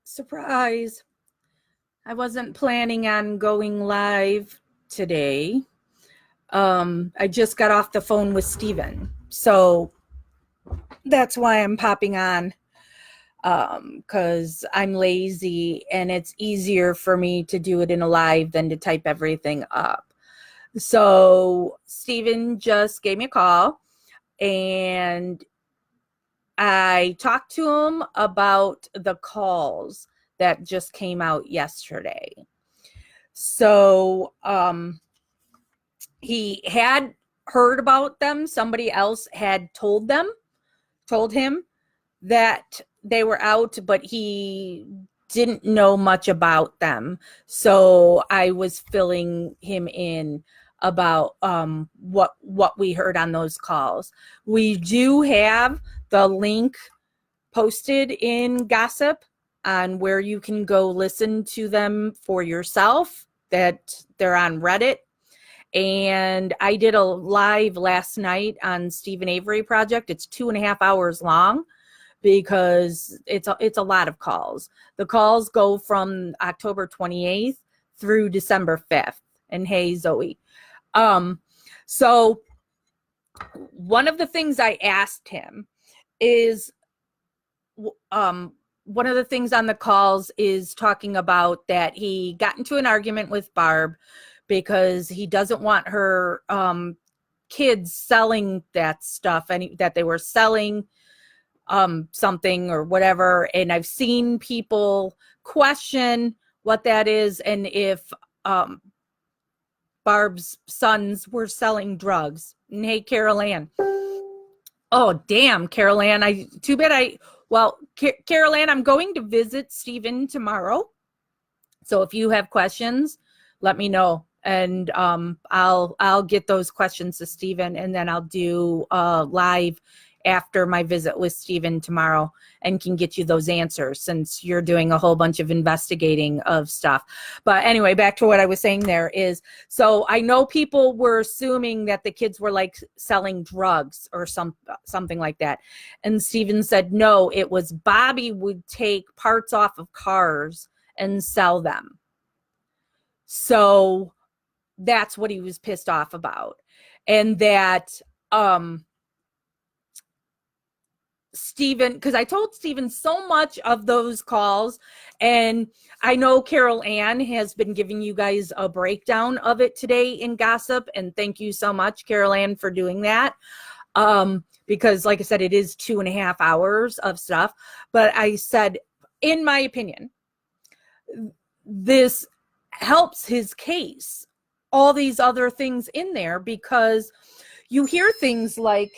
Surprise. I wasn't planning on going live today. I just got off the phone with Steven. So that's why I'm popping on. Because I'm lazy and it's easier for me to do it in a live than to type everything up. So Steven just gave me a call and I talked to him about the calls that just came out yesterday. So he had heard about them. Somebody else had told him that they were out, but he didn't know much about them. So I was filling him in about what we heard on those calls. We do have the link posted in Gossip on where you can go listen to them for yourself, that they're on Reddit. And I did a live last night on Stephen Avery Project. It's 2.5 hours long because it's a lot of calls. The calls go from October 28th through December 5th. And hey, Zoe. So one of the things I asked him is, one of the things on the calls is talking about that he got into an argument with Barb because he doesn't want her kids selling that stuff, and that they were selling something or whatever. And I've seen people question what that is and if Barb's sons were selling drugs. And hey, Carol Ann. Oh, damn, Carol Ann. Carol Ann, I'm going to visit Stephen tomorrow. So if you have questions, let me know. And I'll get those questions to Stephen, and then I'll do live after my visit with Stephen tomorrow and can get you those answers, since you're doing a whole bunch of investigating of stuff. But anyway, back to what I was saying there is, so I know people were assuming that the kids were like selling drugs or something like that. And Stephen said, no, it was Bobby would take parts off of cars and sell them. So that's what he was pissed off about. And that Stephen, because I told Stephen so much of those calls, and I know Carol Ann has been giving you guys a breakdown of it today in Gossip, and thank you so much, Carol Ann, for doing that. Because like I said, it is 2.5 hours of stuff. But I said, in my opinion, this helps his case, all these other things in there, because you hear things like,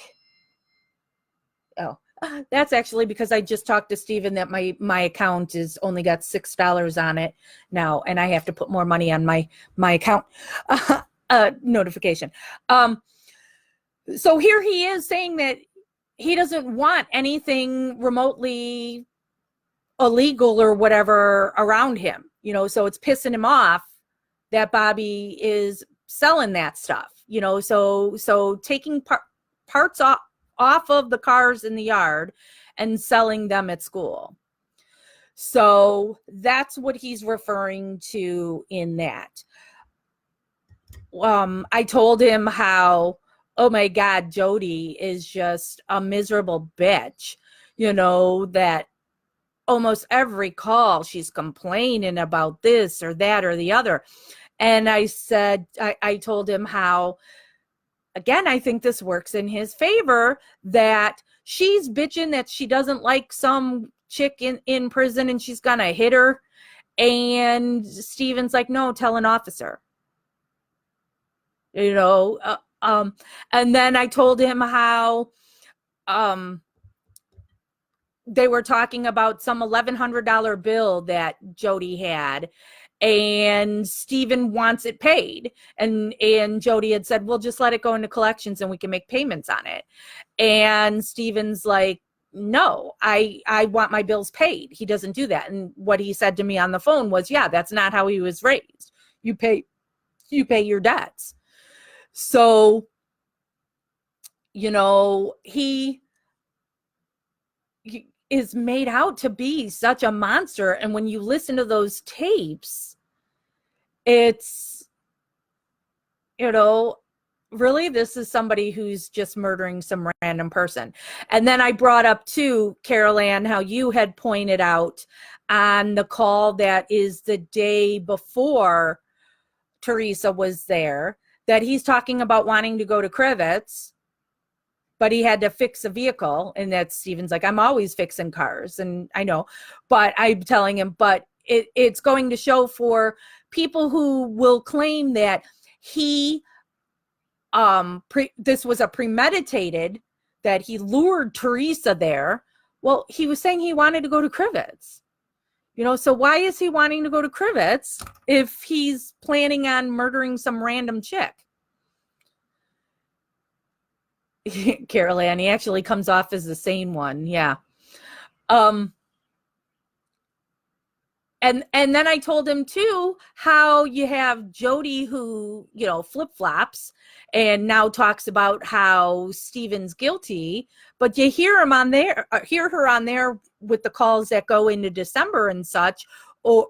that's actually because I just talked to Stephen that my account is only got $6 on it now, and I have to put more money on my account notification. So here he is saying that he doesn't want anything remotely illegal or whatever around him, so it's pissing him off that Bobby is selling that stuff, so taking parts off of the cars in the yard and selling them at school. So that's what he's referring to in that. I told him how, oh my God, Jody is just a miserable bitch, that almost every call she's complaining about this or that or the other. And I said, I told him how, again, I think this works in his favor, that she's bitching that she doesn't like some chick in prison and she's gonna hit her. And Stephen's like, no, tell an officer. And then I told him how they were talking about some $1,100 bill that Jody had, and Stephen wants it paid. And Jody had said, well, just let it go into collections and we can make payments on it. And Stephen's like, no, I want my bills paid. He doesn't do that. And what he said to me on the phone was, yeah, that's not how he was raised. You pay your debts. So, he is made out to be such a monster. And when you listen to those tapes, it's, really, this is somebody who's just murdering some random person. And then I brought up too, Carol Ann, how you had pointed out on the call that is the day before Teresa was there, that he's talking about wanting to go to Crivets, but he had to fix a vehicle. And that Steven's like, I'm always fixing cars. And I know, but I'm telling him, but it's going to show for people who will claim that he, this was a premeditated, that he lured Teresa there. Well, he was saying he wanted to go to Crivets. So why is he wanting to go to Crivets if he's planning on murdering some random chick? Carol Ann, he actually comes off as the sane one. Yeah. And then I told him too how you have Jody who, flip-flops and now talks about how Steven's guilty, but you hear her on there with the calls that go into December and such, or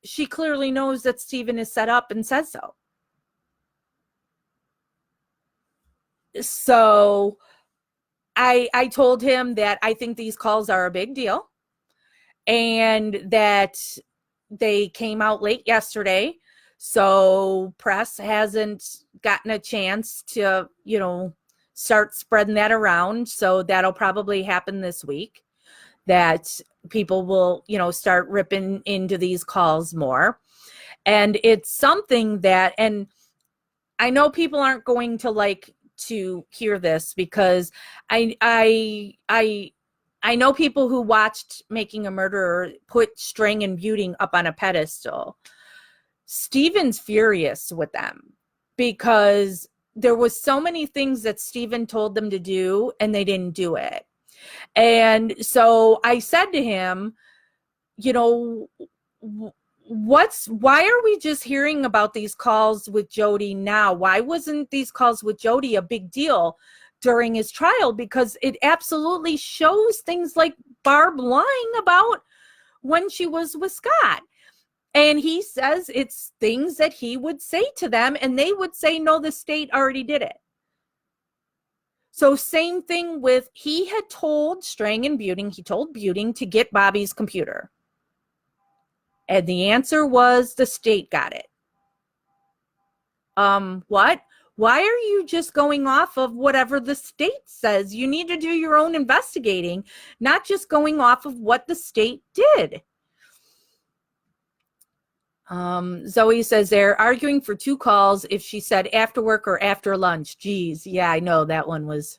she clearly knows that Steven is set up and says so. So I told him that I think these calls are a big deal, and that they came out late yesterday, so press hasn't gotten a chance to, start spreading that around. So that'll probably happen this week, that people will, start ripping into these calls more. And it's something that, and I know people aren't going to like to hear this, because I know people who watched Making a Murderer put Strang and Buting up on a pedestal. Steven's furious with them because there was so many things that Steven told them to do and they didn't do it. And so I said to him, why are we just hearing about these calls with Jody now? Why wasn't these calls with Jody a big deal during his trial? Because it absolutely shows things like Barb lying about when she was with Scott. And he says it's things that he would say to them, and they would say, no, the state already did it. So same thing with, he had told Strang and Buting, he told Buting to get Bobby's computer. And the answer was the state got it. What? Why are you just going off of whatever the state says? You need to do your own investigating, not just going off of what the state did. Zoe says they're arguing for 2 calls if she said after work or after lunch. Geez, yeah, I know that one was.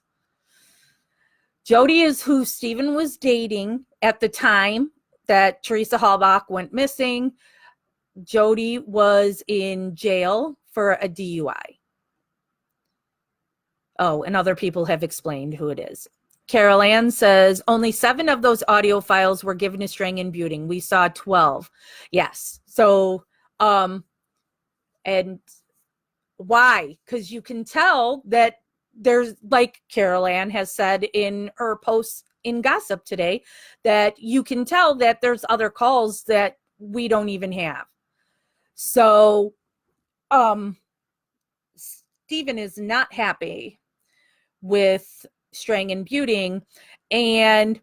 Jody is who Steven was dating at the time that Teresa Halbach went missing. Jody was in jail for a DUI. Oh, and other people have explained who it is. Carol Ann says only 7 of those audio files were given to Strang and Buting. We saw 12. Yes. So, and why? Because you can tell that there's, like Carol Ann has said in her posts in Gossip today, that you can tell that there's other calls that we don't even have. So, Steven is not happy with Strang and Buting, and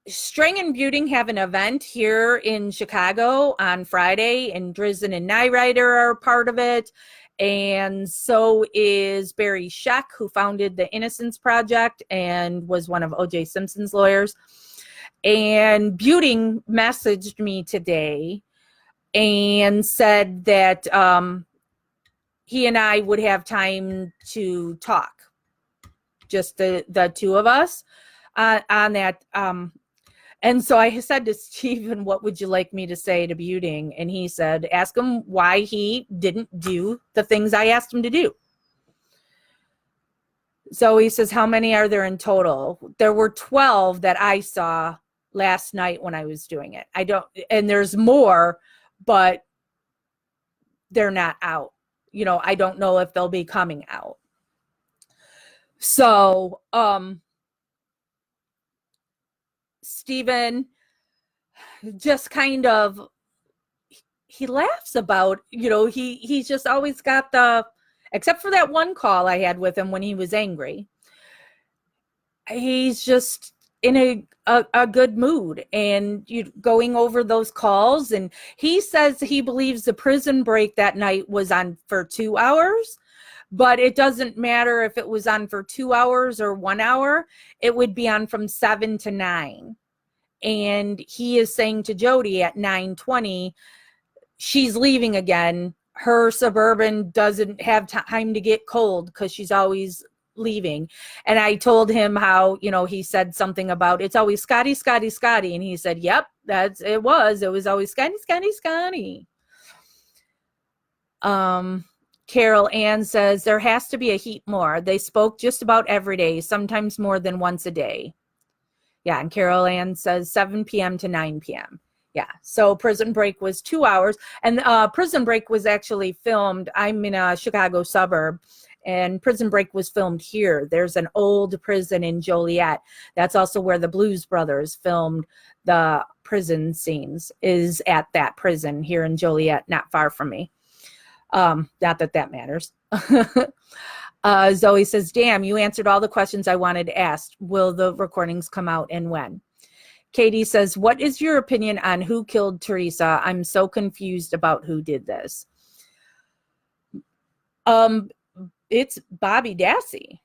Strang and Buting have an event here in Chicago on Friday, and Drizzen and Nyrider are part of it. And so is Barry Scheck, who founded the Innocence Project and was one of O.J. Simpson's lawyers. And Buting messaged me today and said that he and I would have time to talk, just the 2 of us on that. And so I said to Steven, what would you like me to say to Buting? And he said, ask him why he didn't do the things I asked him to do. So he says, how many are there in total? There were 12 that I saw last night when I was doing it. And there's more, but they're not out. I don't know if they'll be coming out. So, Stephen just kind of, he laughs about, he's just always got except for that one call I had with him when he was angry, he's just in a good mood, and you going over those calls. And he says he believes the prison break that night was on for 2 hours, but it doesn't matter if it was on for 2 hours or 1 hour, it would be on from 7 to 9. And he is saying to Jody at 9:20, she's leaving again. Her Suburban doesn't have time to get cold because she's always leaving. And I told him how, he said something about it's always Scotty, Scotty, Scotty. And he said, yep, it was always Scotty, Scotty, Scotty. Carol Ann says there has to be a heat more. They spoke just about every day, sometimes more than once a day. Yeah. And Carol Ann says 7 p.m. to 9 p.m. Yeah. So Prison Break was 2 hours, and Prison Break was actually filmed. I'm in a Chicago suburb, and Prison Break was filmed here. There's an old prison in Joliet. That's also where the Blues Brothers filmed the prison scenes, is at that prison here in Joliet, not far from me. Not that matters. Zoe says, damn, you answered all the questions I wanted to ask. Will the recordings come out, and when? Katie says, what is your opinion on who killed Teresa? I'm so confused about who did this. It's Bobby Dassey.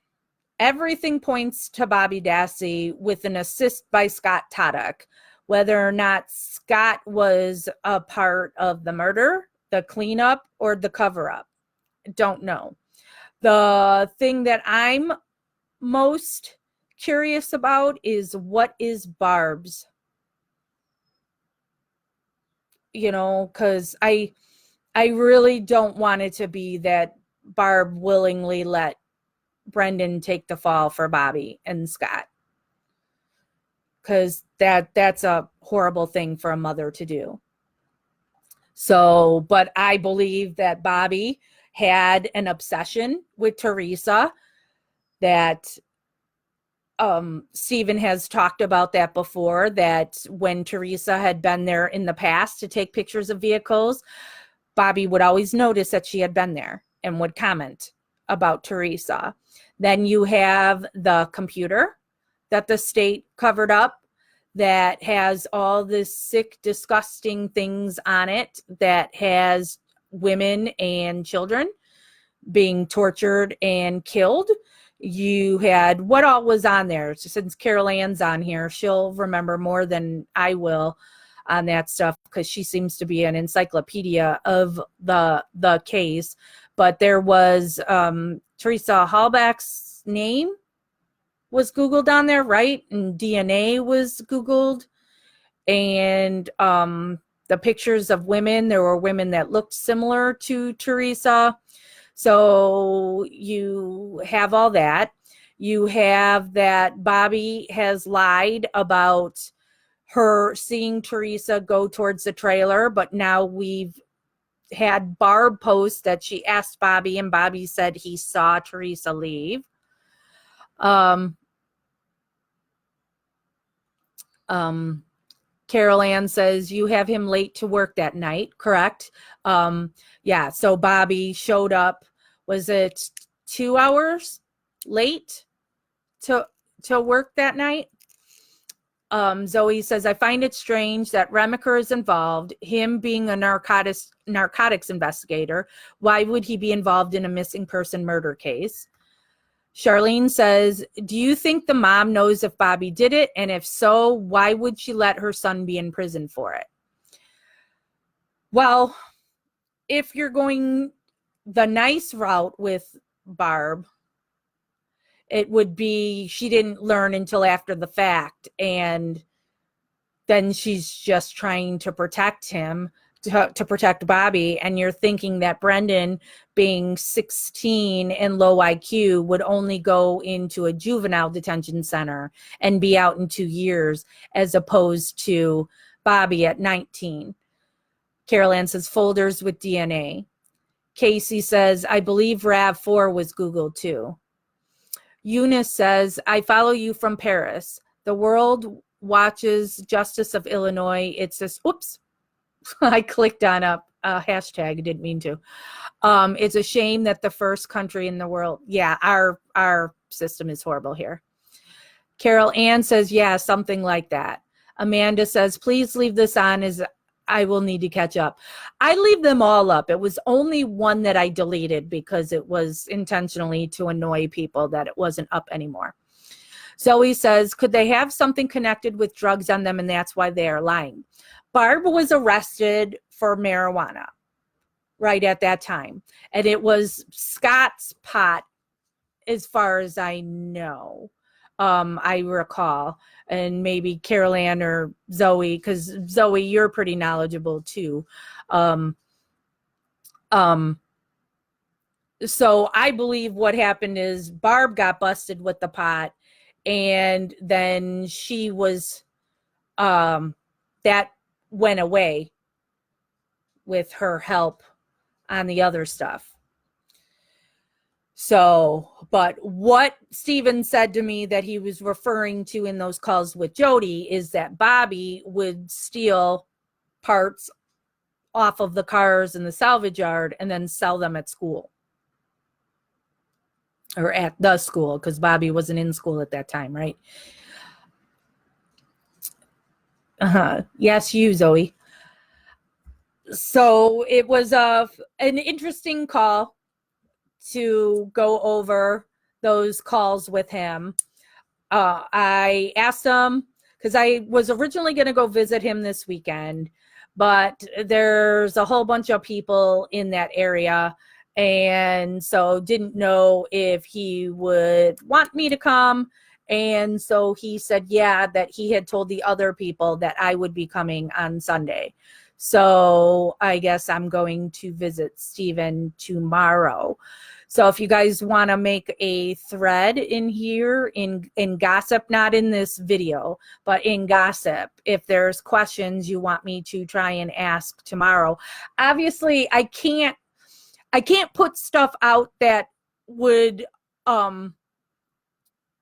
Everything points to Bobby Dassey with an assist by Scott Taddock. Whether or not Scott was a part of the murder, the cleanup, or the cover-up, don't know. The thing that I'm most curious about is, what is Barb's? Because I really don't want it to be that Barb willingly let Brendan take the fall for Bobby and Scott, because that's a horrible thing for a mother to do. So, but I believe that Bobby had an obsession with Teresa, that Stephen has talked about that before, that when Teresa had been there in the past to take pictures of vehicles, Bobby would always notice that she had been there and would comment about Teresa. Then you have the computer that the state covered up that has all this sick, disgusting things on it, that has women and children being tortured and killed. You had what all was on there. Since Carol Ann's on here, she'll remember more than I will on that stuff, because she seems to be an encyclopedia of the case. But there was Teresa Halbach's name was Googled on there, right? And DNA was Googled. And the pictures of women, there were women that looked similar to Teresa. So you have all that. You have that Bobby has lied about her seeing Teresa go towards the trailer, but now we've had Barb post that she asked Bobby, and Bobby said he saw Teresa leave. Carol Ann says you have him late to work that night, correct? Yeah, so Bobby showed up, was it 2 hours late to work that night? Zoe says, I find it strange that Remacher is involved, him being a narcotics investigator. Why would he be involved in a missing person murder case? Charlene says, do you think the mom knows if Bobby did it? And if so, why would she let her son be in prison for it? Well, if you're going the nice route with Barb, it would be she didn't learn until after the fact, and then she's just trying to protect him, to protect Bobby. And you're thinking that Brendan, being 16 and low IQ, would only go into a juvenile detention center and be out in 2 years, as opposed to Bobby at 19. Carol Ann says folders with DNA. Casey says, I believe RAV4 was Googled too. Eunice says, I follow you from Paris. The world watches Justice of Illinois. It says, oops, I clicked on a hashtag. Didn't mean to. It's a shame that the first country in the world. Yeah, our system is horrible here. Carol Ann says, yeah, something like that. Amanda says, please leave this on as I will need to catch up. I leave them all up. It was only one that I deleted because it was intentionally to annoy people that it wasn't up anymore. Zoe says, could they have something connected with drugs on them and that's why they are lying? Barb was arrested for marijuana right at that time. And it was Scott's pot, as far as I know. I recall, and maybe Carol Ann or Zoe, because Zoe, you're pretty knowledgeable too. So I believe what happened is Barb got busted with the pot, and then she was, that went away with her help on the other stuff. So, but what Stephen said to me that he was referring to in those calls with Jody is that Bobby would steal parts off of the cars in the salvage yard and then sell them at school. Or at the school, because Bobby wasn't in school at that time, right? Yes, you, Zoe. So it was an interesting call to go over those calls with him. I asked him, because I was originally going to go visit him this weekend, but there's a whole bunch of people in that area, and so didn't know if he would want me to come. And so he said, yeah, that he had told the other people that I would be coming on Sunday. So I guess I'm going to visit Stephen tomorrow. So if you guys want to make a thread in here in gossip, not in this video, but in gossip, if there's questions you want me to try and ask tomorrow. Obviously, I can't put stuff out that would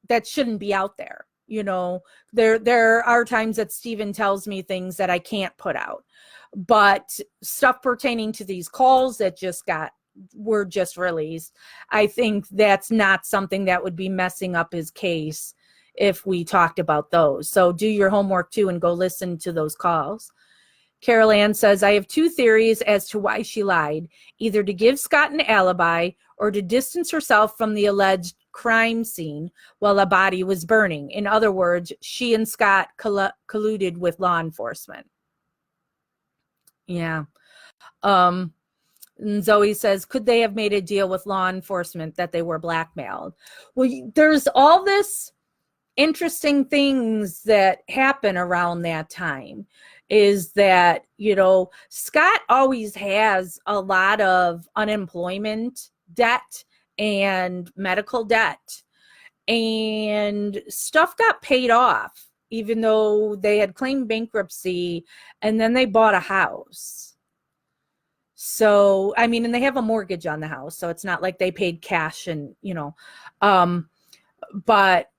that shouldn't be out there. You know, there are times that Stephen tells me things that I can't put out, but stuff pertaining to these calls that were just released, I think that's not something that would be messing up his case if we talked about those. So do your homework too and go listen to those calls. Carol Ann says, I have two theories as to why she lied, either to give Scott an alibi or to distance herself from the alleged crime scene while a body was burning. In other words, she and Scott colluded with law enforcement. Yeah. And Zoe says, could they have made a deal with law enforcement that they were blackmailed? Well, there's all this interesting things that happen around that time. Is that, you know, Scott always has a lot of unemployment debt and medical debt, and stuff got paid off, even though they had claimed bankruptcy, and then they bought a house. So, I mean, and they have a mortgage on the house, so it's not like they paid cash and, you know, but,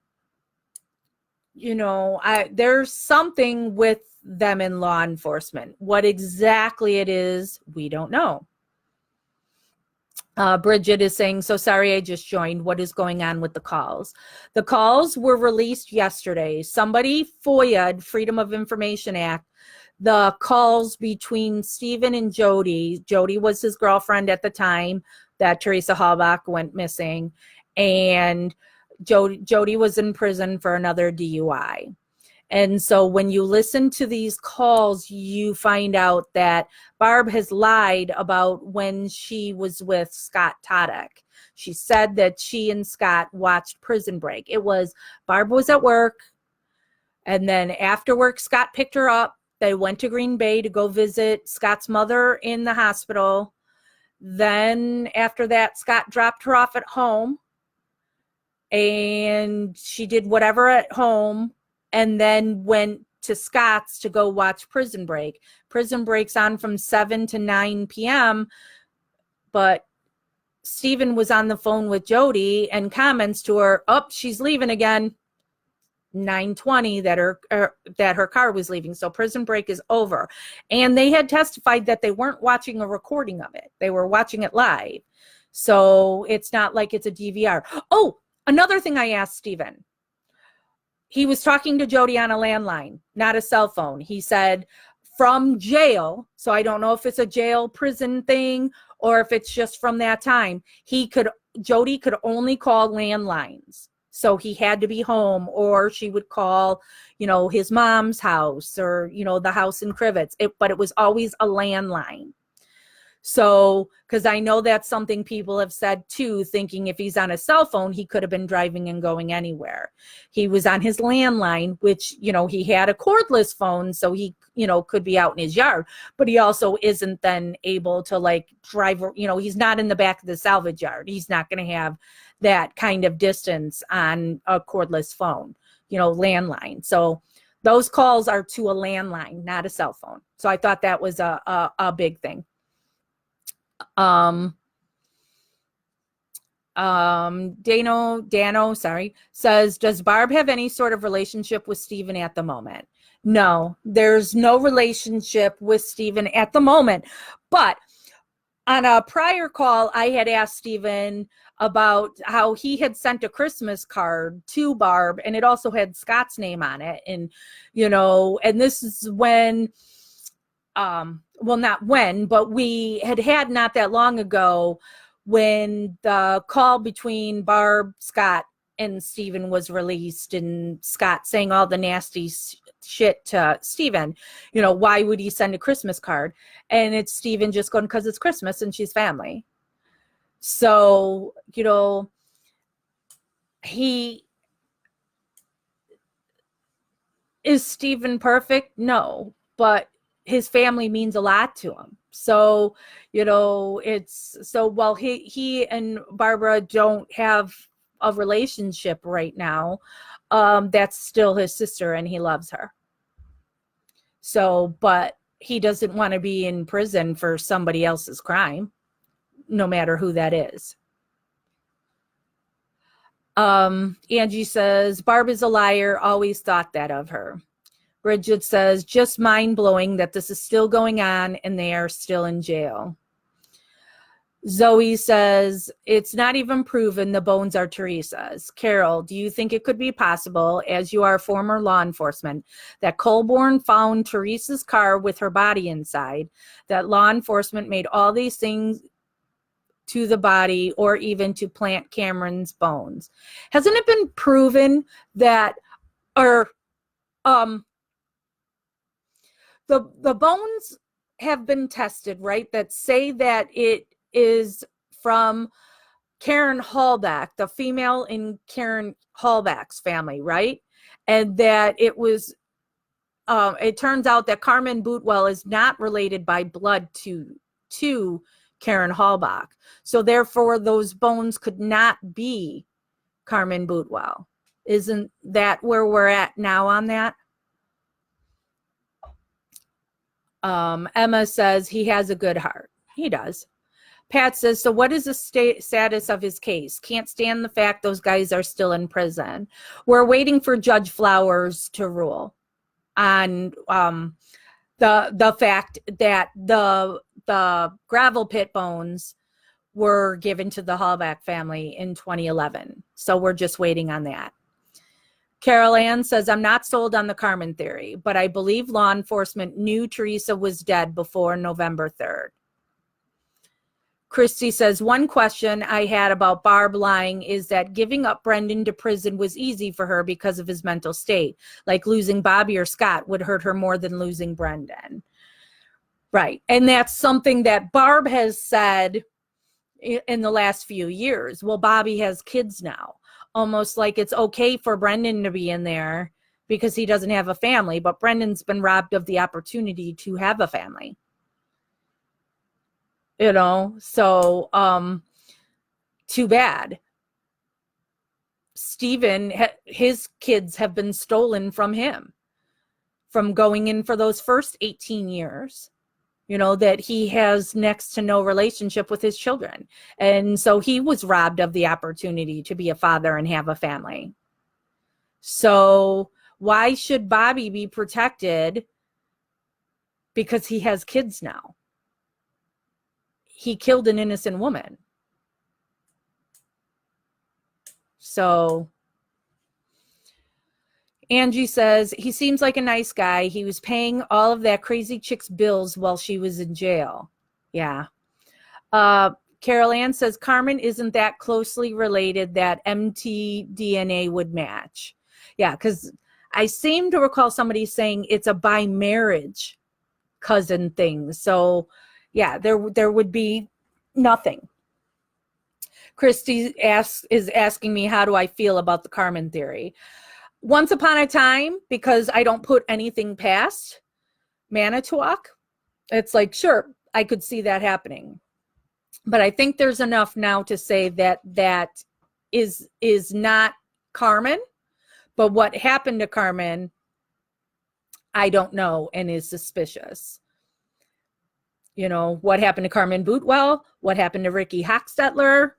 you know, there's something with them in law enforcement. What exactly it is, we don't know. Bridget is saying, so sorry, I just joined. What is going on with the calls? The calls were released yesterday. Somebody FOIA'd, Freedom of Information Act, the calls between Stephen and Jody. Jody was his girlfriend at the time that Teresa Halbach went missing. And Jody was in prison for another DUI. And so when you listen to these calls, you find out that Barb has lied about when she was with Scott Tadek. She said that she and Scott watched Prison Break. It was Barb was at work, and then after work, Scott picked her up. They went to Green Bay to go visit Scott's mother in the hospital. Then after that, Scott dropped her off at home, and she did whatever at home, and then went to Scott's to go watch Prison Break. Prison Break's on from 7 to 9 p.m., but Stephen was on the phone with Jody and comments to her, oh, she's leaving again. 9:20 that her car was leaving. So prison break is over. And they had testified that they weren't watching a recording of it. They were watching it live. So it's not like it's a DVR. Oh, another thing I asked Stephen. He was talking to Jodi on a landline, not a cell phone. He said from jail, so I don't know if it's a jail prison thing or if it's just from that time, Jodi could only call landlines. So he had to be home, or she would call, his mom's house or, the house in Crivets. But it was always a landline. So, because I know that's something people have said too, thinking if he's on a cell phone, he could have been driving and going anywhere. He was on his landline, which, he had a cordless phone, so he, could be out in his yard, but he also isn't then able to drive, he's not in the back of the salvage yard. He's not going to have that kind of distance on a cordless phone, landline. So those calls are to a landline, not a cell phone. So I thought that was a big thing. Dano, says, does Barb have any sort of relationship with Stephen at the moment? No, there's no relationship with Stephen at the moment. But on a prior call, I had asked Stephen about how he had sent a Christmas card to Barb, and it also had Scott's name on it. And, and this is when, well, not when, but we had not that long ago when the call between Barb, Scott, and Stephen was released, and Scott saying all the nasty shit to Stephen, why would he send a Christmas card? And it's Stephen just going, because it's Christmas and she's family. So, is Stephen perfect? No, but his family means a lot to him. So, it's so while he and Barbara don't have a relationship right now, that's still his sister and he loves her. So, but he doesn't want to be in prison for somebody else's crime, no matter who that is. Angie says, Barb is a liar, always thought that of her. Bridget says, just mind-blowing that this is still going on and they are still in jail. Zoe says, it's not even proven the bones are Teresa's. Carol, do you think it could be possible, as you are former law enforcement, that Colborn found Teresa's car with her body inside, that law enforcement made all these things to the body or even to plant Cameron's bones? Hasn't it been proven that, or the bones have been tested, right? That say that it is from Karen Hallback, the female in Karen Hallback's family, right? And that it was, it turns out that Carmen Bootwell is not related by blood to Karen Hallback. So therefore, those bones could not be Carmen Bootwell. Isn't that where we're at now on that? Emma says he has a good heart. He does. Pat says, so what is the status of his case? Can't stand the fact those guys are still in prison. We're waiting for Judge Flowers to rule on the fact that the gravel pit bones were given to the Hallback family in 2011. So we're just waiting on that. Carol Ann says, I'm not sold on the Carmen theory, but I believe law enforcement knew Teresa was dead before November 3rd. Christy says, one question I had about Barb lying is that giving up Brendan to prison was easy for her because of his mental state. Like losing Bobby or Scott would hurt her more than losing Brendan. Right. And that's something that Barb has said in the last few years. Well, Bobby has kids now. Almost like it's okay for Brendan to be in there because he doesn't have a family, but Brendan's been robbed of the opportunity to have a family. So too bad. Stephen, his kids have been stolen from him from going in for those first 18 years, that he has next to no relationship with his children. And so he was robbed of the opportunity to be a father and have a family. So why should Bobby be protected? Because he has kids now. He killed an innocent woman. So Angie says, he seems like a nice guy. He was paying all of that crazy chick's bills while she was in jail. Yeah. Carol Ann says, Carmen isn't that closely related that mtDNA would match. Yeah, because I seem to recall somebody saying it's a by marriage cousin thing. So yeah, there would be nothing. Christy is asking me, how do I feel about the Carmen theory? Once upon a time, because I don't put anything past Manitowoc, it's like, sure, I could see that happening. But I think there's enough now to say that that is not Carmen, but what happened to Carmen, I don't know, and is suspicious. You know, what happened to Carmen Bootwell, what happened to Ricky Hochstetler,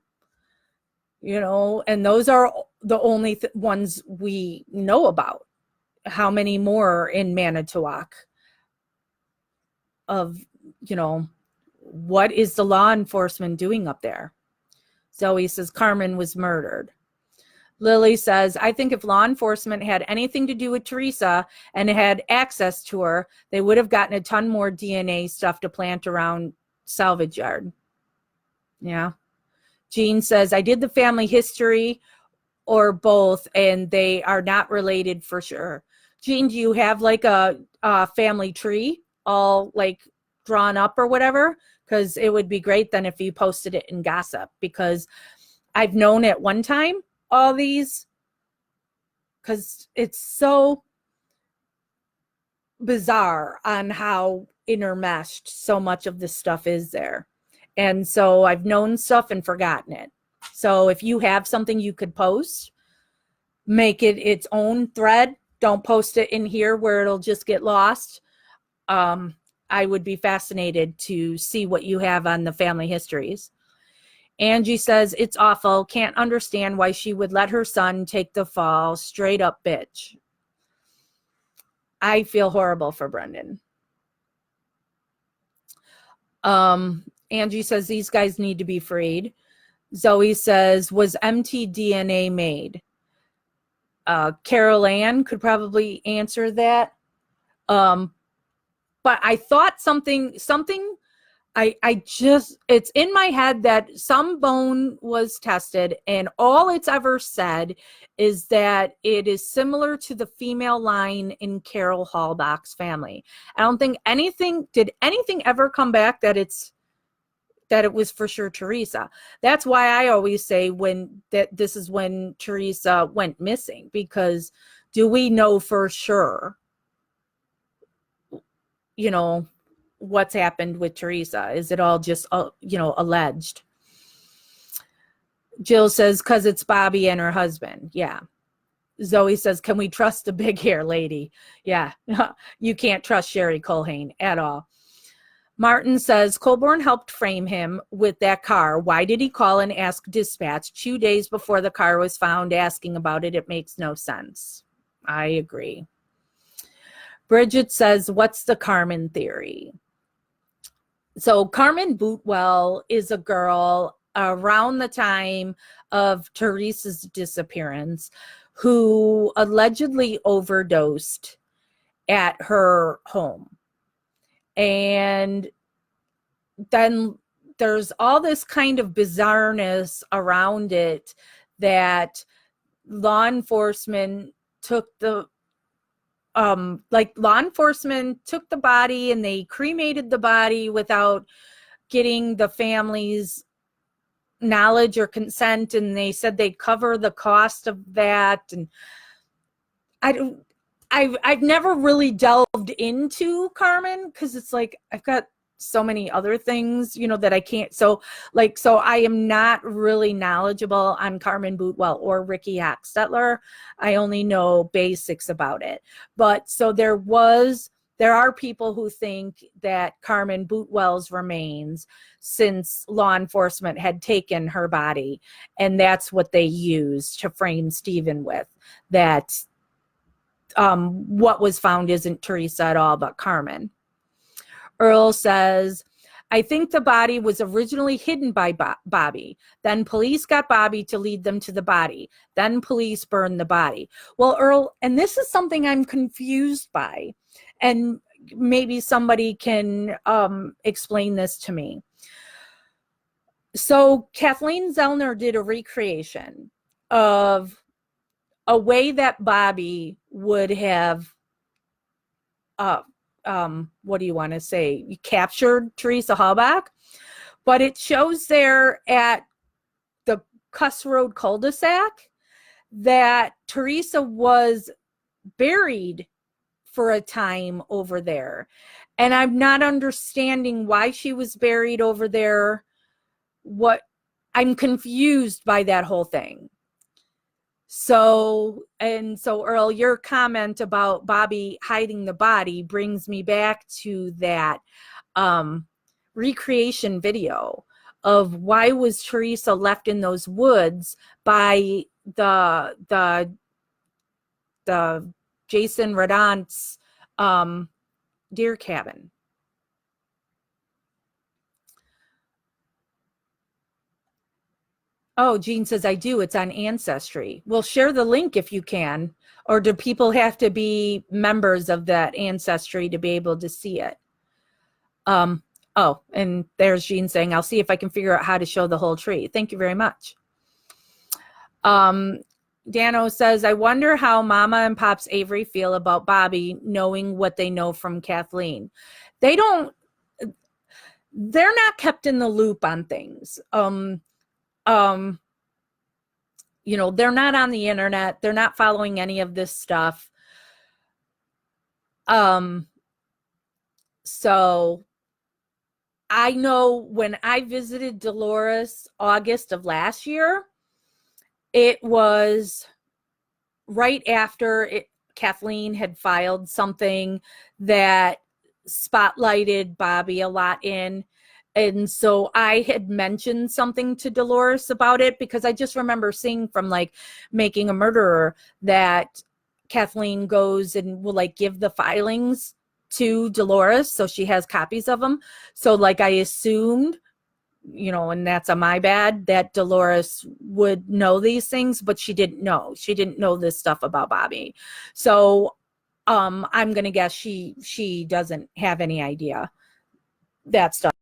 you know, and those are the only ones we know about. How many more in Manitowoc of, you know, what is the law enforcement doing up there? Zoe says Carmen was murdered. Lily says, I think if law enforcement had anything to do with Teresa and had access to her, they would have gotten a ton more DNA stuff to plant around salvage yard. Yeah. Jean says, I did the family history or both, and they are not related for sure. Jean, do you have like a family tree all like drawn up or whatever? Because it would be great then if you posted it in Gossip, because I've known at one time all these, because it's so bizarre on how intermeshed so much of this stuff is there. And so I've known stuff and forgotten it. So if you have something you could post, make it its own thread. Don't post it in here where it'll just get lost. I would be fascinated to see what you have on the family histories. Angie says, it's awful. Can't understand why she would let her son take the fall. Straight up bitch. I feel horrible for Brendan. Angie says, these guys need to be freed. Zoe says, was mtDNA made? Carol Ann could probably answer that. But I thought something I just, it's in my head that some bone was tested, and all it's ever said is that it is similar to the female line in Carol Hallbach's family. I don't think did anything ever come back that it was for sure Teresa. That's why I always say this is when Teresa went missing, because do we know for sure, you know, what's happened with Teresa? Is it all just, alleged? Jill says, because it's Bobby and her husband. Yeah. Zoe says, can we trust the big hair lady? Yeah. You can't trust Sherry Culhane at all. Martin says, Colborne helped frame him with that car. Why did he call and ask dispatch 2 days before the car was found asking about it? It makes no sense. I agree. Bridget says, what's the Carmen theory? So Carmen Bootwell is a girl around the time of Teresa's disappearance who allegedly overdosed at her home. And then there's all this kind of bizarreness around it that law enforcement took the body and they cremated the body without getting the family's knowledge or consent, and they said they'd cover the cost of that. And I've never really delved into Carmen, because it's like I've got so many other things, that I can't. So I am not really knowledgeable on Carmen Bootwell or Ricky Hochstetler. I only know basics about it. But so there are people who think that Carmen Bootwell's remains, since law enforcement had taken her body, and that's what they used to frame Stephen with, that what was found isn't Teresa at all, but Carmen. Earl says, I think the body was originally hidden by Bobby. Then police got Bobby to lead them to the body. Then police burned the body. Well, Earl, and this is something I'm confused by, and maybe somebody can explain this to me. So Kathleen Zellner did a recreation of a way that Bobby would have what do you want to say? You captured Teresa Halbach, but it shows there at the Cuss Road cul-de-sac that Teresa was buried for a time over there. And I'm not understanding why she was buried over there. I'm confused by that whole thing. So Earl, your comment about Bobby hiding the body brings me back to that recreation video of why was Teresa left in those woods by the Jason Radant's deer cabin. Oh, Jean says, I do. It's on Ancestry. Well, share the link if you can. Or do people have to be members of that Ancestry to be able to see it? Oh, and there's Jean saying, I'll see if I can figure out how to show the whole tree. Thank you very much. Dano says, I wonder how Mama and Pops Avery feel about Bobby knowing what they know from Kathleen. They're not kept in the loop on things. You know, they're not on the internet. They're not following any of this stuff. So I know when I visited Dolores August of last year, it was right after Kathleen had filed something that spotlighted Bobby a lot in. And so I had mentioned something to Dolores about it because I just remember seeing from like Making a Murderer that Kathleen goes and will like give the filings to Dolores. So she has copies of them. So like I assumed, you know, and that's on my bad, that Dolores would know these things, but she didn't know. She didn't know this stuff about Bobby. So I'm going to guess she doesn't have any idea that stuff.